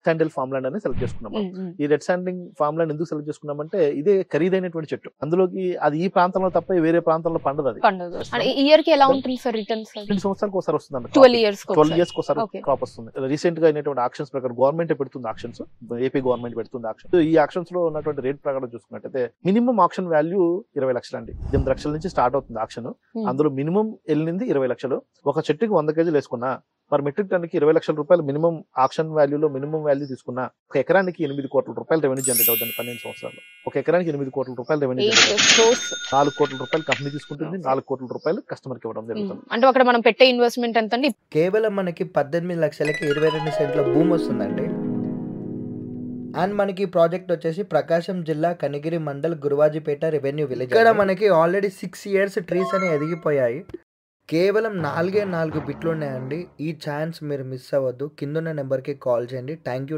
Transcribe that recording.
Sandal farm land అని select చేసుకున్నాం. ఈ రెడ్ శాండింగ్ ఫామ్ ల్యాండ్ ఎందుకు సెలెక్ట్ చేసుకున్నామంటే ఇదే ఖరీదైనటువంటి చెట్టు. అందులోకి అది ఈ ప్రాంతంలో తప్ప వేరే ప్రాంతంలో పండదు. అది ఇయర్ కి ఎలా ఉంటుంది సార్ రిటర్న్స్? 2 సంవత్సరాలకు ఒకసారి వస్తుంది. 12 ఇయర్స్ ఒకసారి క్రాప్ వస్తుంది. రీసెంట్ గా అయినటువంటి ఆక్షన్స్ ప్రకారం గవర్నమెంట్ పెడుతుంది ఆక్షన్స్, ఏపీ గవర్నమెంట్ పెడుతుంది ఆక్షన్. ఈ ఆక్షన్స్ లో ఉన్నటువంటి రేట్ ప్రకారం చూసుకున్నట్టయితే మినిమం ఆక్షన్ వాల్యూ 20 లక్షలు అండి. 8 లక్షల నుంచి స్టార్ట్ అవుతుంది ఆక్షన్. అందులో మినిమం వెళ్ళింది 20 లక్షలు. ఒక చెట్టుకి 100 కేజీలు వేసుకున్నా పర్ మెట్రిక్ టన్ కి 20 లక్షల రూపాయలు మినిమం ఆక్షన్ వాల్యూలో మినిమం వాల్యూ తీసుకున్నా ఒక ఎకరానికి 8 కోట్ల రూపాయలు రెవెన్యూ జనరేట్ అవుతుంది 12 సంవత్సరాలు. ఒక ఎకరానికి 8 కోట్ల రూపాయలు రెవెన్యూ జనరేట్, 4 కోట్ల రూపాయలు కంపెనీ తీసుకుంటుంది, 4 కోట్ల రూపాయలు కస్టమర్ కి ఇవ్వడం జరుగుతుంది. అంటే అక్కడ మనం పెట్టే ఇన్వెస్ట్మెంట్ ఎంత అండి? కేవలం మనకి 18 లక్షలకి 22 సెంట్ల భూమి వస్తుందండి. అండ్ మనకి ప్రాజెక్ట్ వచ్చేసి ప్రకాశం జిల్లా కనిగిరి మండల్ గురువాజీపేట రెవెన్యూ విలేజ్. ఇక్కడ మనకి ఆల్రెడీ 6 ఇయర్స్ ట్రీస్ అని ఎదిగిపోయాయి. కేవలం 4 బిట్లు ఉన్నాయండి. ఈ ఛాన్స్ మీరు మిస్ అవ్వద్దు. కిందున్న నెంబర్కి కాల్ చేయండి. Thank you.